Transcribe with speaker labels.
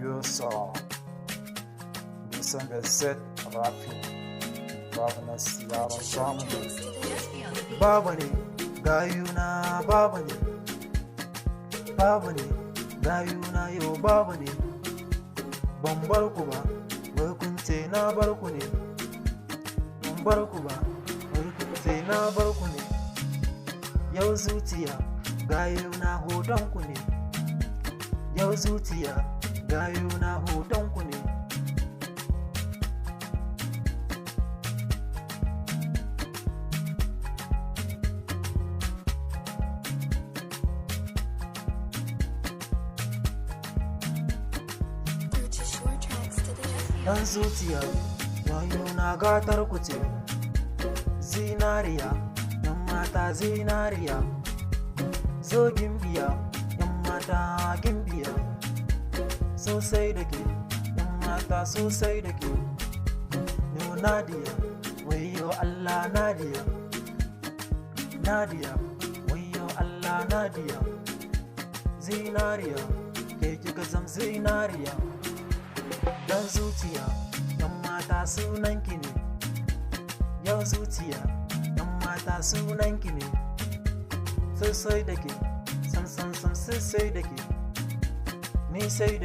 Speaker 1: Yusuf, Nisan Gazette, Rafi, Babu NASS, Yaro, Zamani. Babu ne, gayuna babu ne, babu ne, gayuna yau babu ne, ban bar ku ba, wai kun ce na bar ku ne, ban bar ku ba, wai kun ce na bar ku ne, yau zuciya, gayuna hoton ku ne, yau zuciya, gayuna hoton ku ne. Dan zuciya, gayuna gatar ku ce, zinariya, yan mata zinariya, zo gimbiya, yan mata gimbiya, sosai da ke, yan mata sosai da ke, yau Nadiya, wayo Allah Nadiya, Nadiya, wayo Allah Nadiya, zinariya, ke kika zam zinariya. Dan zuciya, yan mata sunanki ne, yau zuciya, yan mata sunanki ne, sosai da ke, sam sosai da ke, ni sai da